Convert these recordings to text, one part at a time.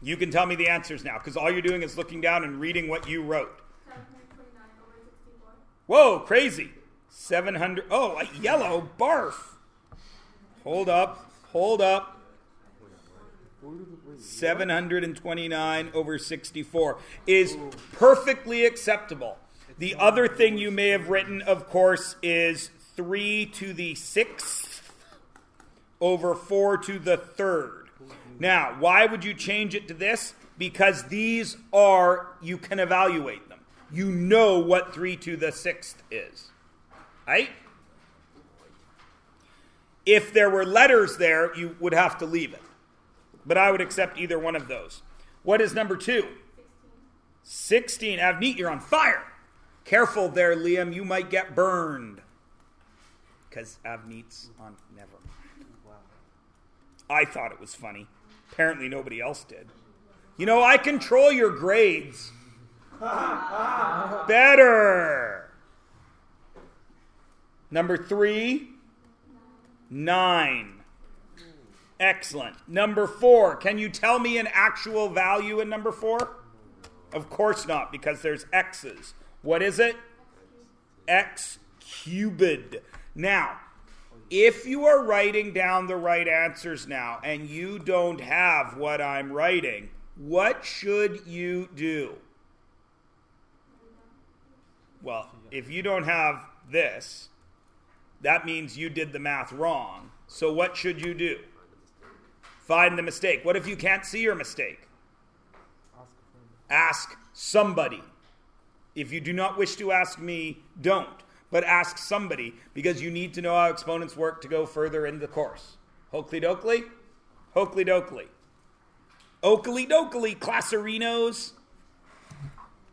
You can tell me the answers now, because all you're doing is looking down and reading what you wrote. 729 over 64. Whoa, crazy. 700. Oh, a yellow barf. Hold up. 729 over 64 is perfectly acceptable. The other thing you may have written, of course, is 3 to the 6th over 4 to the 3rd. Now, why would you change it to this? Because these are, you can evaluate them. You know what 3 to the 6th is. Right? If there were letters there, you would have to leave it. But I would accept either one of those. What is number 2? 16. Avneet, you're on fire. Careful there, Liam. You might get burned. Because Avneet's on. Never mind. Wow. I thought it was funny. Apparently nobody else did. You know, I control your grades. Better. Number 3. 9. Excellent. Number 4. Can you tell me an actual value in number 4? Of course not, because there's x's. What is it? X cubed. Now, if you are writing down the right answers now and you don't have what I'm writing, what should you do? Well, if you don't have this, that means you did the math wrong. So what should you do? Find the mistake. What if you can't see your mistake? Ask somebody. If you do not wish to ask me, don't. But ask somebody, because you need to know how exponents work to go further in the course. Hokely dokley? Hokely dokley. Oakley dokley, classerinos.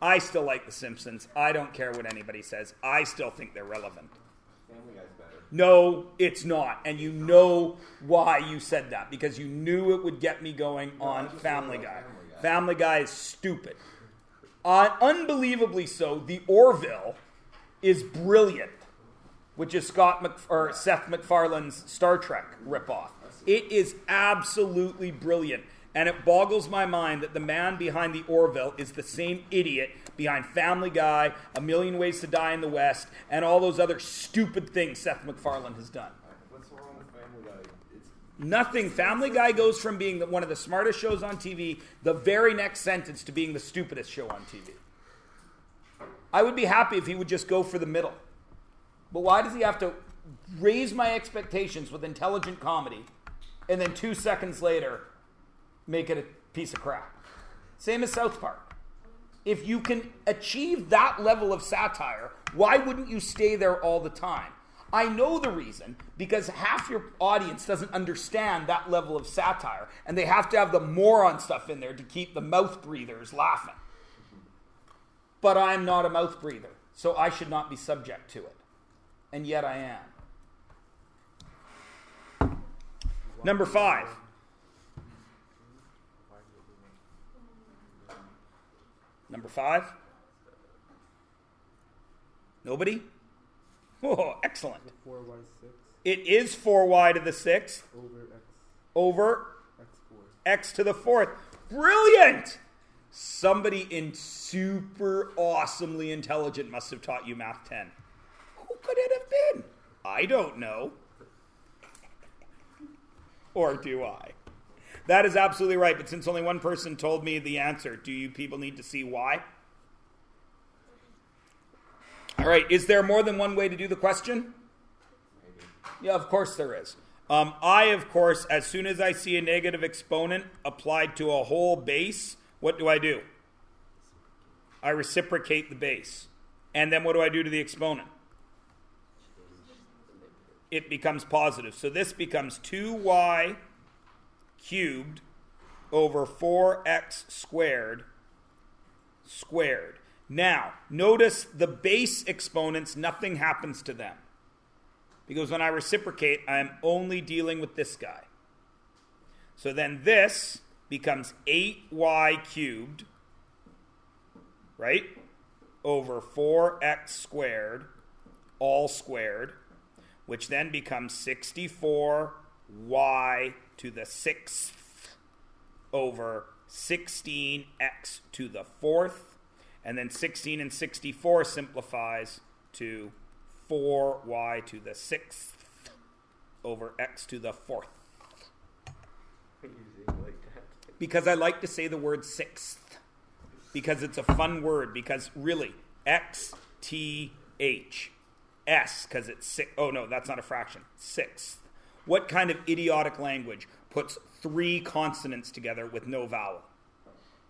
I still like The Simpsons. I don't care what anybody says. I still think they're relevant. Family Guy's better. No, it's not. And you know why you said that. Because you knew it would get me going on Family Guy. Family Guy is stupid. Unbelievably so, The Orville is brilliant, which is Seth MacFarlane's Star Trek ripoff. It is absolutely brilliant. And it boggles my mind that the man behind The Orville is the same idiot behind Family Guy, A Million Ways to Die in the West, and all those other stupid things Seth MacFarlane has done. What's wrong with Family Guy? Nothing. Family Guy goes from being one of the smartest shows on TV, the very next sentence, to being the stupidest show on TV. I would be happy if he would just go for the middle. But why does he have to raise my expectations with intelligent comedy and then 2 seconds later make it a piece of crap? Same as South Park. If you can achieve that level of satire, why wouldn't you stay there all the time? I know the reason, because half your audience doesn't understand that level of satire, and they have to have the moron stuff in there to keep the mouth breathers laughing. But I'm not a mouth breather, so I should not be subject to it. And yet I am. Number 5. Number 5? Nobody? Oh, excellent. 4y6. It is 4y to the 6th. Over x. Over x4. x to the 4th. Brilliant! Somebody in super awesomely intelligent must have taught you Math 10. Who could it have been? I don't know. Or do I? That is absolutely right, but since only one person told me the answer, do you people need to see why? All right, is there more than one way to do the question? Maybe. Yeah, of course there is. I, of course, as soon as I see a negative exponent applied to a whole base, what do? I reciprocate the base. And then what do I do to the exponent? It becomes positive. So this becomes 2y cubed over 4x squared squared. Now, notice the base exponents, nothing happens to them. Because when I reciprocate, I am only dealing with this guy. So then this becomes 8y cubed, right, over 4x squared, all squared, which then becomes 64y to the 6th over 16x to the fourth. And then 16 and 64 simplifies to 4y to the sixth over x to the fourth. Because I like to say the word sixth. Because it's a fun word. Because really, x, t, h, s, because it's six. Oh no, that's not a fraction. Sixth. What kind of idiotic language puts three consonants together with no vowel?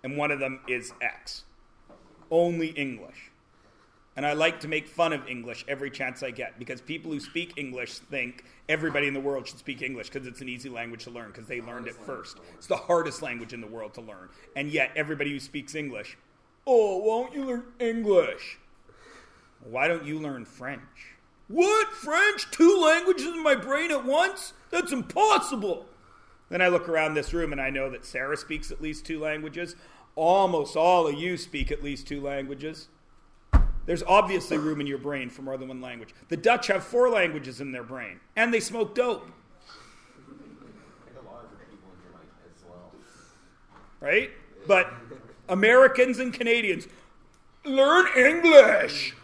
And one of them is x. Only English. And I like to make fun of English every chance I get, because people who speak English think everybody in the world should speak English because it's an easy language to learn because they learned it first. It's the hardest language in the world to learn. And yet everybody who speaks English, oh, why don't you learn English? Why don't you learn French? What? French? 2 languages in my brain at once? That's impossible. Then I look around this room and I know that Sarah speaks at least 2 languages. Almost all of you speak at least 2 languages. There's obviously room in your brain for more than 1 language. The Dutch have 4 languages in their brain, and they smoke dope. I think a lot of the people in here might as well. Right? But Americans and Canadians, learn English.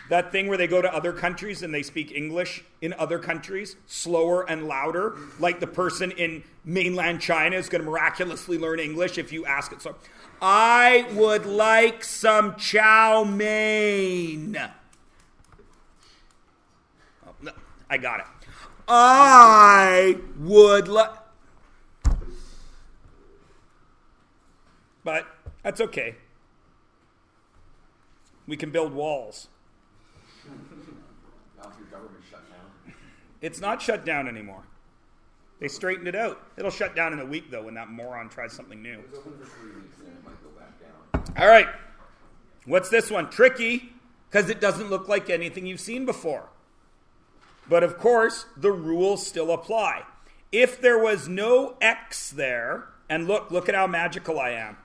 That thing where they go to other countries and they speak English in other countries, slower and louder, like the person in mainland China is going to miraculously learn English if you ask it. So, I would like some chow mein. Oh, no, I got it. I would like... But that's okay. We can build walls. Now if your government shut down. It's not shut down anymore. They straightened it out. It'll shut down in a week, though, when that moron tries something new. It was open for 3 weeks and then it might go back down. All right. What's this one? Tricky, because it doesn't look like anything you've seen before. But, of course, the rules still apply. If there was no X there, and look at how magical I am.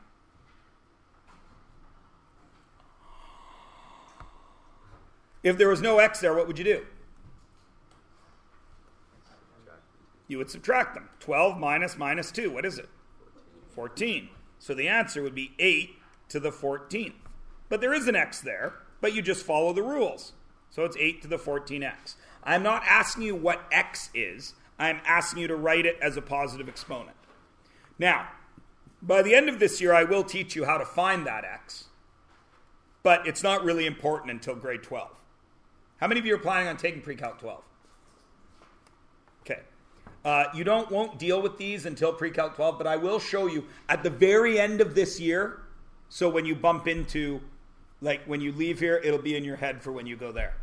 If there was no X there, what would you do? You would subtract them. 12 minus 2. What is it? 14. So the answer would be 8 to the 14th. But there is an X there, but you just follow the rules. So it's 8 to the 14x. I'm not asking you what X is. I'm asking you to write it as a positive exponent. Now, by the end of this year, I will teach you how to find that X. But it's not really important until grade 12. How many of you are planning on taking Pre-Calc 12? Okay. You won't deal with these until Pre-Calc 12, but I will show you at the very end of this year. So when you bump into, like when you leave here, it'll be in your head for when you go there.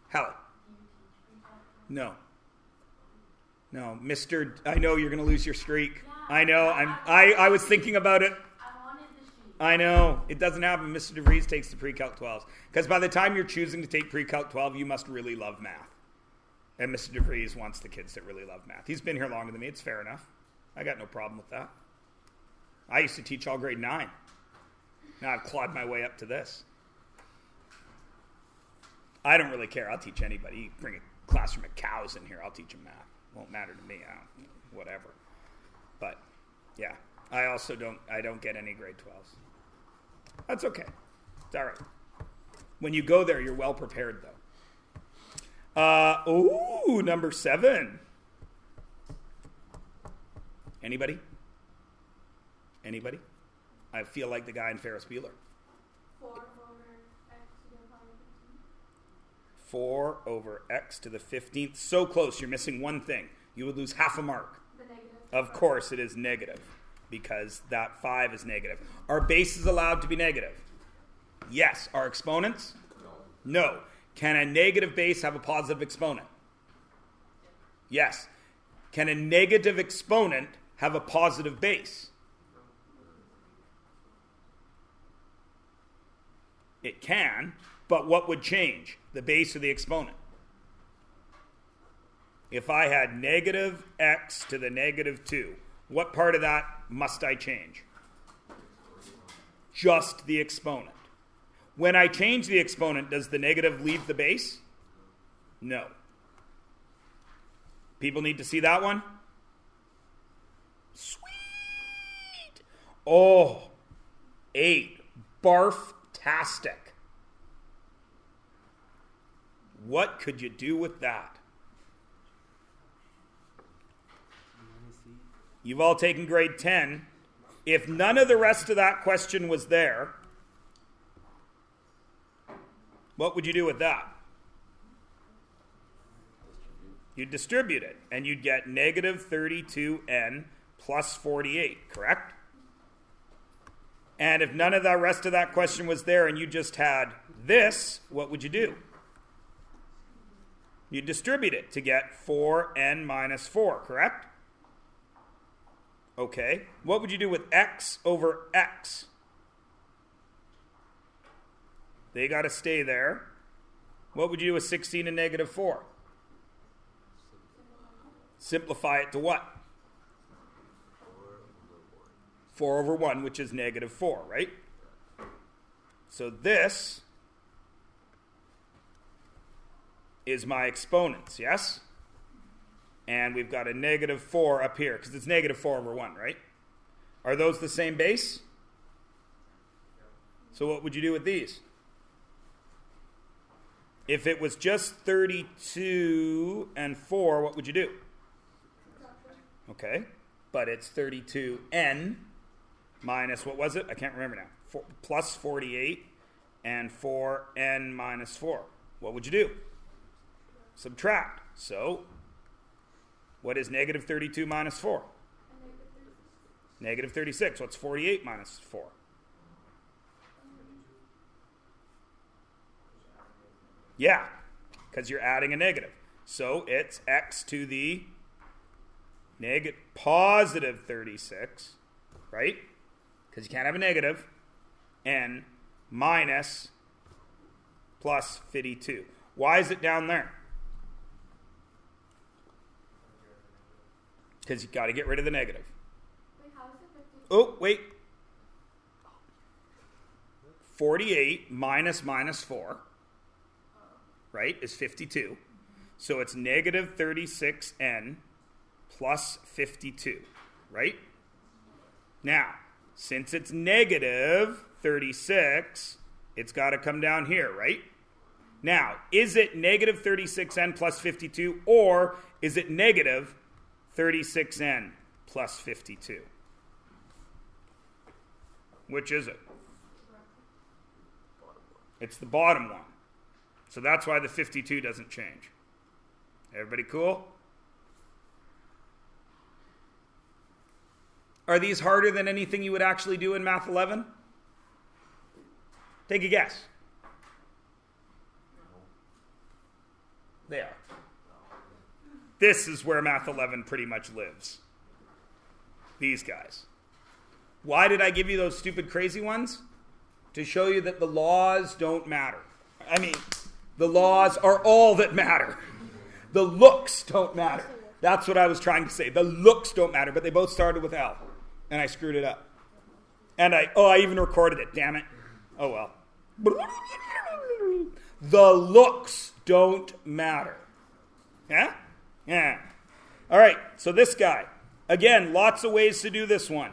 How? No. No, Mr. I know you're going to lose your streak. Yeah, I know. I was thinking about it. I wanted the sheet. I know. It doesn't happen. Mr. DeVries takes the Pre-Calc 12s. Because by the time you're choosing to take Pre-Calc 12, you must really love math. And Mr. DeVries wants the kids that really love math. He's been here longer than me. It's fair enough. I got no problem with that. I used to teach all grade 9. Now I've clawed my way up to this. I don't really care. I'll teach anybody. You bring a classroom of cows in here, I'll teach them math. Won't matter to me. Whatever. But, yeah. I also don't get any grade 12s. That's okay. It's all right. When you go there, you're well prepared, though. Number 7. Anybody? Anybody? I feel like the guy in Ferris Bueller. 4 over x to the 15th. 4 over x to the 15th. So close. You're missing one thing. You would lose half a mark. The negative. Of course it is negative, because that 5 is negative. Are bases allowed to be negative? Yes. Are exponents? No. Can a negative base have a positive exponent? Yes. Can a negative exponent have a positive base? It can, but what would change? The base or the exponent? If I had negative x to the negative 2, what part of that must I change? Just the exponent. When I change the exponent, does the negative leave the base? No. People need to see that one? Sweet. Oh, 8. Barf-tastic. What could you do with that? You've all taken grade 10. If none of the rest of that question was there, what would you do with that? You'd distribute it, and you'd get negative 32n plus 48, correct? And if none of the rest of that question was there and you just had this, what would you do? You'd distribute it to get 4n minus 4, correct? Okay. What would you do with x over x? They got to stay there. What would you do with 16 and negative 4? Simplify it to what? 4 over 1, which is negative 4, right? So this is my exponents, yes? And we've got a negative 4 up here, because it's negative 4 over 1, right? Are those the same base? So what would you do with these? If it was just 32 and 4, what would you do? Okay, but it's 32n minus, what was it? I can't remember now. Plus 48 and 4n minus 4. What would you do? Subtract. So, what is negative 32 minus 4? Negative 36. What's 48 minus 4? Yeah, because you're adding a negative. So, it's x to the positive 36, right? Because you can't have a negative. N minus plus 52. Why is it down there? Because you've got to get rid of the negative. Wait, how is it 52? Oh, wait. 48 minus 4, right, is 52. So it's negative 36n plus 52, right? Now, since it's negative 36, it's got to come down here, right? Now, is it negative 36n plus 52, or is it negative 36n plus 52? Which is it? It's the bottom one. So that's why the 52 doesn't change. Everybody cool? Are these harder than anything you would actually do in Math 11? Take a guess. They are. This is where Math 11 pretty much lives. These guys. Why did I give you those stupid crazy ones? To show you that the laws don't matter. I mean, the laws are all that matter. The looks don't matter. That's what I was trying to say. The looks don't matter, but they both started with L. And I screwed it up. And I even recorded it, damn it. Oh well. The looks don't matter. Yeah? Yeah. All right, so this guy. Again, lots of ways to do this one.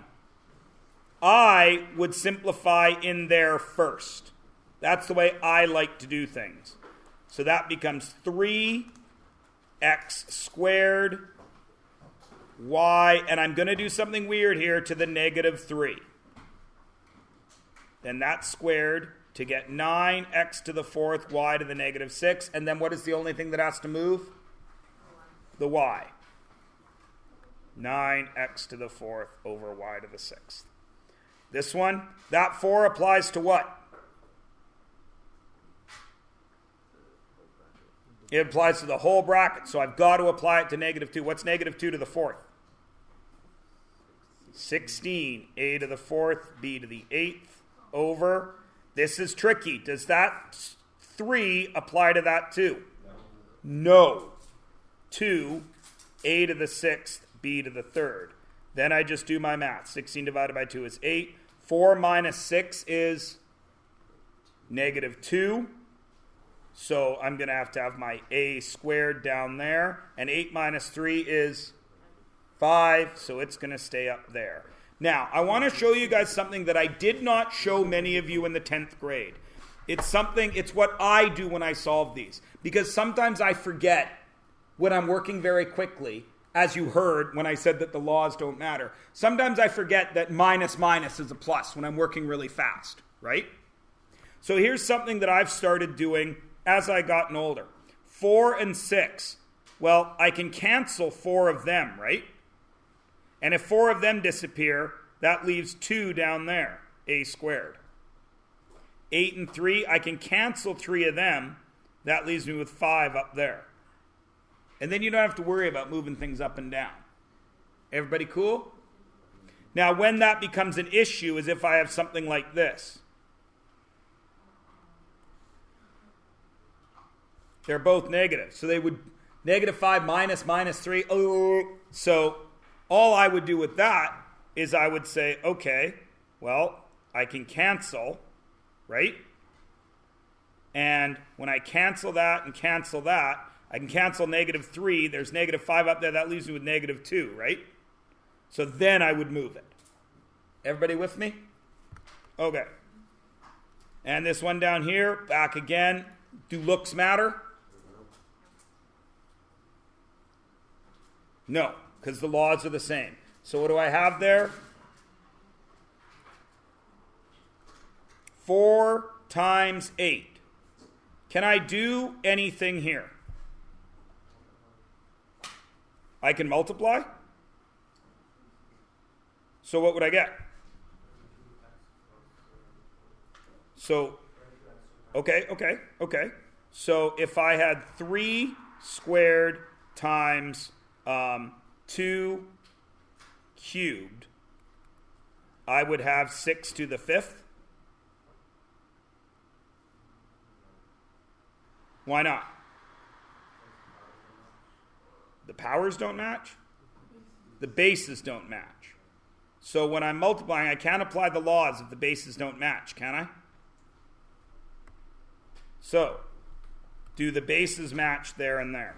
I would simplify in there first. That's the way I like to do things. So that becomes 3x squared y, and I'm going to do something weird here, to the negative 3. Then that's squared to get 9x to the 4th, y to the negative 6. And then what is the only thing that has to move? The y. 9x to the 4th over y to the 6th. This one, that 4 applies to what? It applies to the whole bracket, so I've got to apply it to negative 2. What's negative 2 to the 4th? 16, a to the 4th, b to the 8th, over. This is tricky. Does that 3 apply to that 2? No. 2, a to the 6th, b to the 3rd. Then I just do my math. 16 divided by 2 is 8. 4 minus 6 is negative 2. So I'm going to have my a squared down there. And 8 minus 3 is 5, so it's going to stay up there. Now, I want to show you guys something that I did not show many of you in the 10th grade. It's what I do when I solve these. Because sometimes I forget when I'm working very quickly, as you heard when I said that the laws don't matter. Sometimes I forget that minus minus is a plus when I'm working really fast, right? So here's something that I've started doing as I gotten older. 4 and 6. Well, I can cancel 4 of them, right? And if 4 of them disappear, that leaves 2 down there, a squared. 8 and 3, I can cancel 3 of them. That leaves me with 5 up there. And then you don't have to worry about moving things up and down. Everybody cool? Now, when that becomes an issue is if I have something like this. They're both negative. So they would -5 minus -3. Oh, so all I would do with that is I would say, okay, well, I can cancel, right? And when I cancel that and cancel that, I can cancel -3. There's -5 up there. That leaves me with -2, right? So then I would move it. Everybody with me? Okay. And this one down here, back again. Do looks matter? No, because the laws are the same. So what do I have there? 4 times 8. Can I do anything here? I can multiply. So what would I get? So, okay. So if I had 3 squared times 2 cubed, I would have 6 to the 5th. Why not? The powers don't match. The bases don't match. So when I'm multiplying, I can't apply the laws if the bases don't match, can I? So, do the bases match there and there?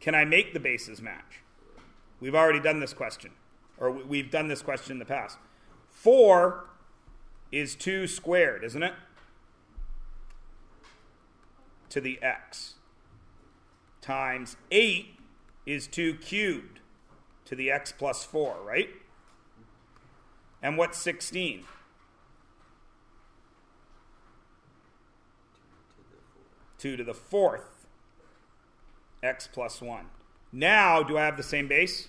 Can I make the bases match? We've already done this question. Or we've done this question in the past. 4 is 2 squared, isn't it? To the x. Times 8 is 2 cubed to the x plus 4, right? And what's 16? 2 to the 4th, x plus 1. Now, do I have the same base?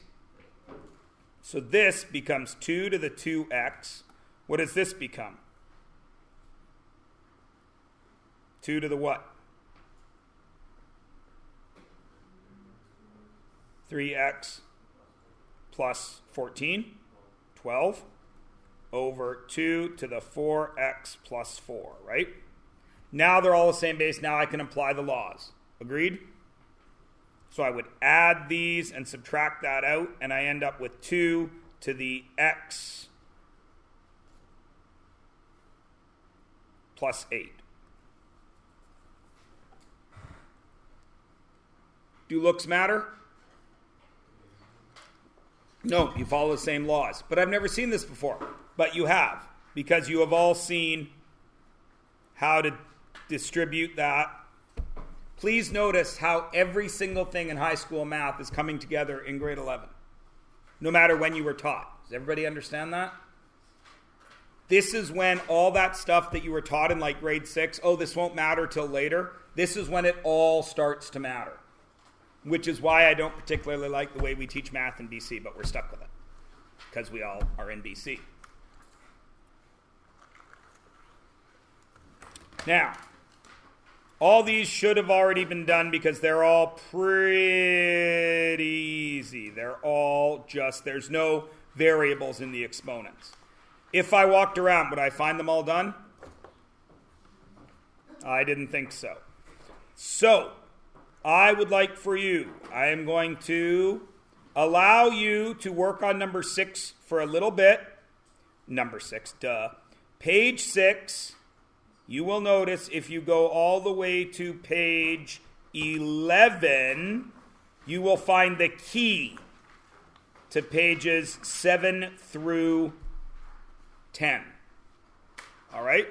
So this becomes 2 to the 2x. What does this become? 2 to the what? 3x plus 14, 12, over 2 to the 4x plus 4, right? Now they're all the same base. Now I can apply the laws. Agreed? So I would add these and subtract that out, and I end up with 2 to the x plus 8. Do looks matter? No, you follow the same laws. But I've never seen this before. But you have, because you have all seen how to distribute that. Please notice how every single thing in high school math is coming together in grade 11, no matter when you were taught. Does everybody understand that? This is when all that stuff that you were taught in like grade 6, oh, this won't matter till later, this is when it all starts to matter. Which is why I don't particularly like the way we teach math in BC, but we're stuck with it, because we all are in BC. Now, all these should have already been done because they're all pretty easy. They're all just, there's no variables in the exponents. If I walked around, would I find them all done? I didn't think so. So, I would like for you, I am going to allow you to work on number 6 for a little bit. Number 6, duh. Page 6, you will notice if you go all the way to page 11, you will find the key. to pages 7 through 10. All right?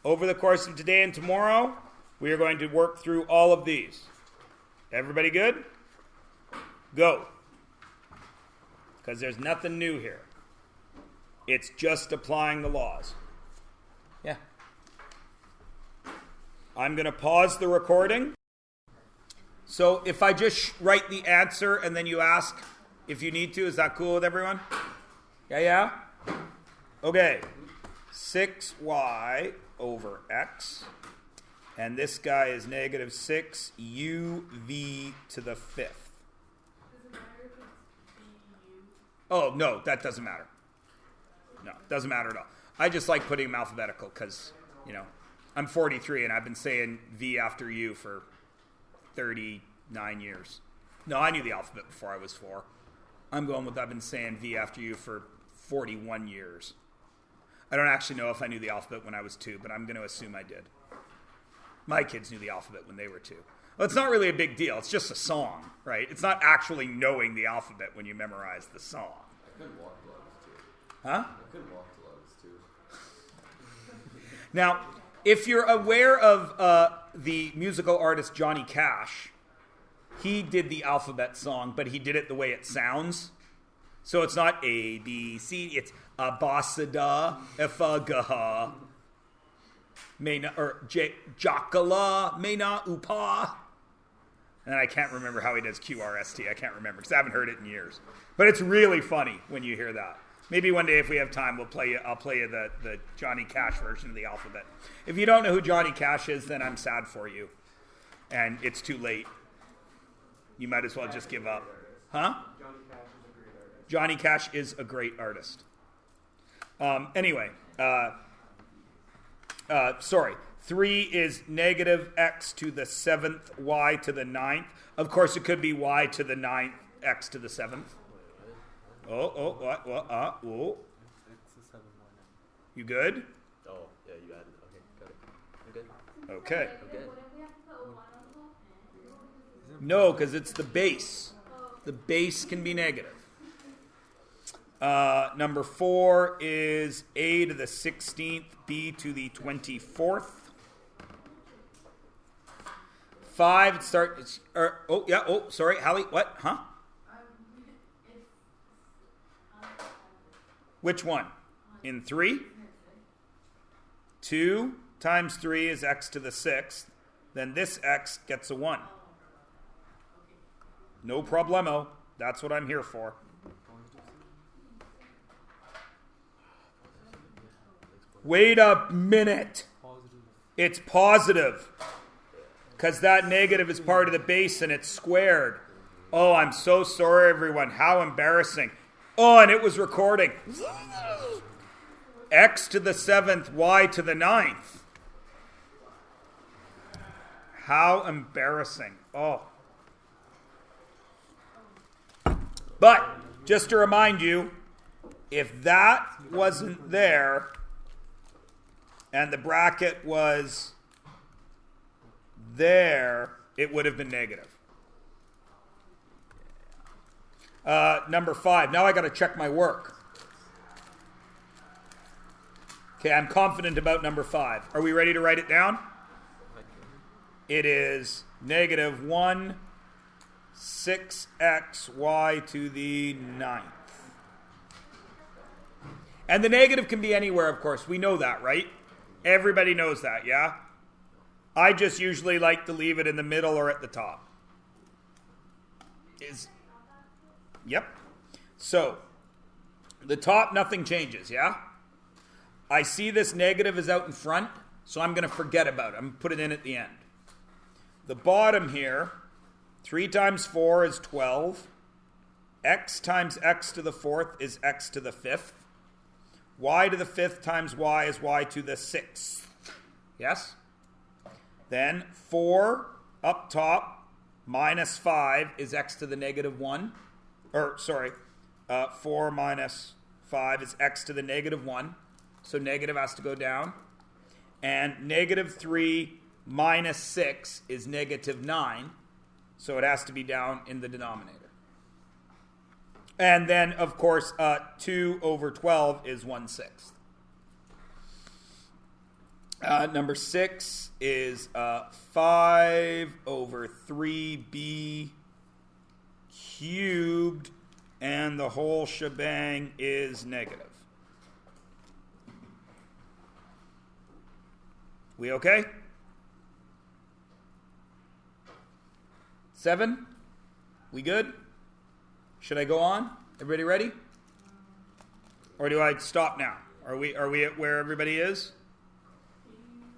Over the course of today and tomorrow, we are going to work through all of these. Everybody good? Go. Because there's nothing new here. It's just applying the laws. Yeah. I'm going to pause the recording. So if I just write the answer and then you ask if you need to, is that cool with everyone? Yeah? Okay. 6y over x. And this guy is negative 6uv to the fifth. Does it matter if it's BU? Oh, no, that doesn't matter. No, doesn't matter at all. I just like putting them alphabetical because, I'm 43 and I've been saying V after U for 39 years. No, I knew the alphabet before I was 4. I'm going with I've been saying V after U for 41 years. I don't actually know if I knew the alphabet when I was 2, but I'm going to assume I did. My kids knew the alphabet when they were 2. Well, it's not really a big deal. It's just a song, right? It's not actually knowing the alphabet when you memorize the song. I couldn't walk till I was 2. Huh? I couldn't walk till I was 2. Now, if you're aware of the musical artist Johnny Cash, he did the alphabet song, but he did it the way it sounds. So it's not A, B, C. It's a bossa efagaha, mena, or jacala, mena, upa. And I can't remember how he does QRST. I can't remember because I haven't heard it in years. But it's really funny when you hear that. Maybe one day if we have time, I'll play you the Johnny Cash version of the alphabet. If you don't know who Johnny Cash is, then I'm sad for you. And it's too late. You might as well just give up. Huh? Johnny Cash is a great artist. Anyway, sorry. 3 is negative x to the 7th, y to the 9th. Of course, it could be y to the 9th, x to the 7th. What? Whoa. You good? Oh, yeah, you added. Okay, got it. I'm good. Okay. Okay. No, because it's the base. The base can be negative. Number 4 is a to the 16th, b to the 24th. 5 starts. Sorry, Hallie. What? Huh? Which one? In 3? 2 times 3 is x to the 6th. Then this x gets a 1. No problemo. That's what I'm here for. Wait a minute. It's positive. Because that negative is part of the base and it's squared. Oh, I'm so sorry, everyone. How embarrassing. Oh, and it was recording. X to the 7th, y to the 9th. How embarrassing. Oh. But, just to remind you, if that wasn't there, and the bracket was there, it would have been negative. Number 5. Now I got to check my work. Okay, I'm confident about number 5. Are we ready to write it down? It is negative 1, 6xy to the 9th. And the negative can be anywhere, of course. We know that, right? Everybody knows that, yeah? I just usually like to leave it in the middle or at the top. Yep. So, the top, nothing changes, yeah? I see this negative is out in front, so I'm going to forget about it. I'm going to put it in at the end. The bottom here, 3 times 4 is 12. X times x to the 4th is x to the 5th. Y to the 5th times y is y to the 6th. Yes? Then 4 up top minus 5 is x to the negative 1. 4 minus 5 is x to the negative 1. So negative has to go down. And negative 3 minus 6 is negative 9. So it has to be down in the denominator. And then, of course, 2 over 12 is 1/6. Number 6 is 5 over 3b cubed, and the whole shebang is negative. We okay? 7? We good? Should I go on? Everybody ready? Or do I stop now? Are we at where everybody is?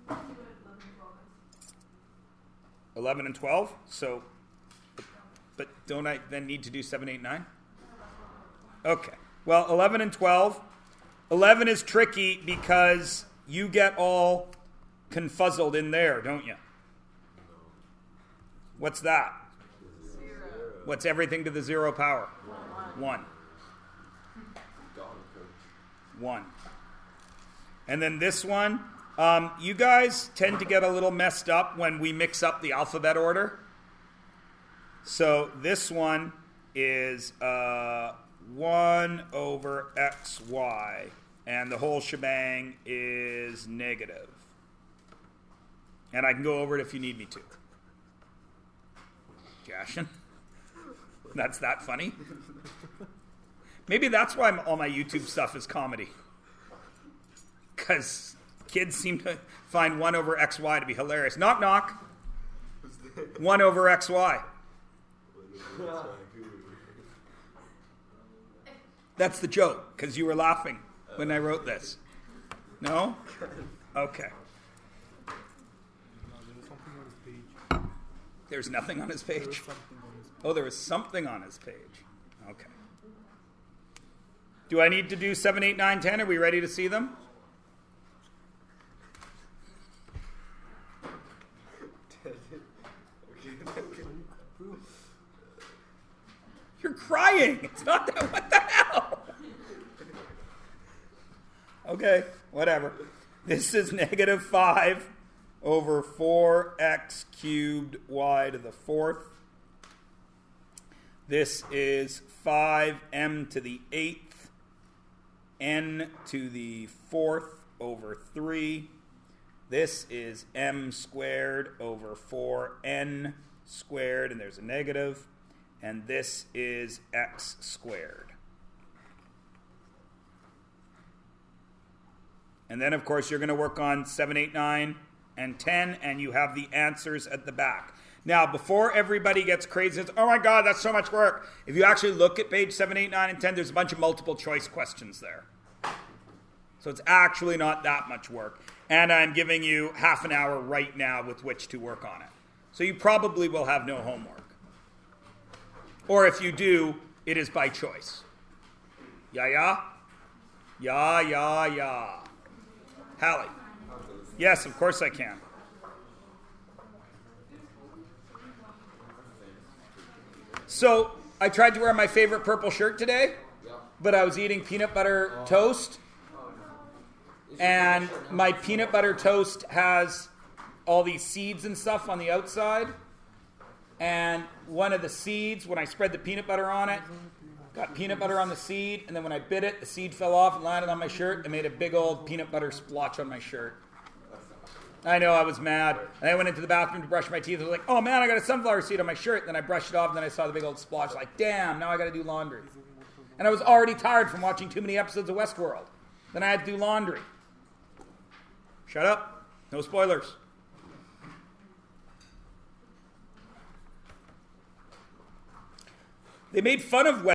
You can do it 11 and 12. 11 and 12? So, but don't I then need to do 7, 8, 9? Okay. Well, 11 and 12. 11 is tricky because you get all confuzzled in there, don't you? What's that? 0. What's everything to the 0 power? 1. 1. And then this one, you guys tend to get a little messed up when we mix up the alphabet order. So this one is 1 over xy, and the whole shebang is negative. And I can go over it if you need me to. Jashin? That's that funny? Maybe that's why all my YouTube stuff is comedy. Because kids seem to find 1 over xy to be hilarious. Knock, knock. 1 over xy. That's the joke, because you were laughing when I wrote this. No? Okay. There's nothing on his page? Oh, there was something on his page. Okay. Do I need to do 7, 8, 9, 10? Are we ready to see them? You're crying. It's not that. What the hell? Okay, whatever. This is negative 5 over 4x cubed y to the 4th. This is 5m to the 8th, n to the 4th over 3. This is m squared over 4n squared, and there's a negative. And this is x squared. And then, of course, you're going to work on 7, 8, 9, and 10, and you have the answers at the back. Now, before everybody gets crazy and says, oh my God, that's so much work. If you actually look at page 7, 8, 9, and 10, there's a bunch of multiple choice questions there. So it's actually not that much work. And I'm giving you half an hour right now with which to work on it. So you probably will have no homework. Or if you do, it is by choice. Yeah, yeah? Yeah, yeah, yeah. Hallie. Yes, of course I can. So, I tried to wear my favorite purple shirt today, but I was eating peanut butter toast. And my peanut butter toast has all these seeds and stuff on the outside. And one of the seeds, when I spread the peanut butter on it, got peanut butter on the seed, and then when I bit it, the seed fell off and landed on my shirt and made a big old peanut butter splotch on my shirt. I know, I was mad. And I went into the bathroom to brush my teeth. I was like, oh man, I got a sunflower seed on my shirt. Then I brushed it off, and then I saw the big old splotch. Like, damn, now I got to do laundry. And I was already tired from watching too many episodes of Westworld. Then I had to do laundry. Shut up. No spoilers. They made fun of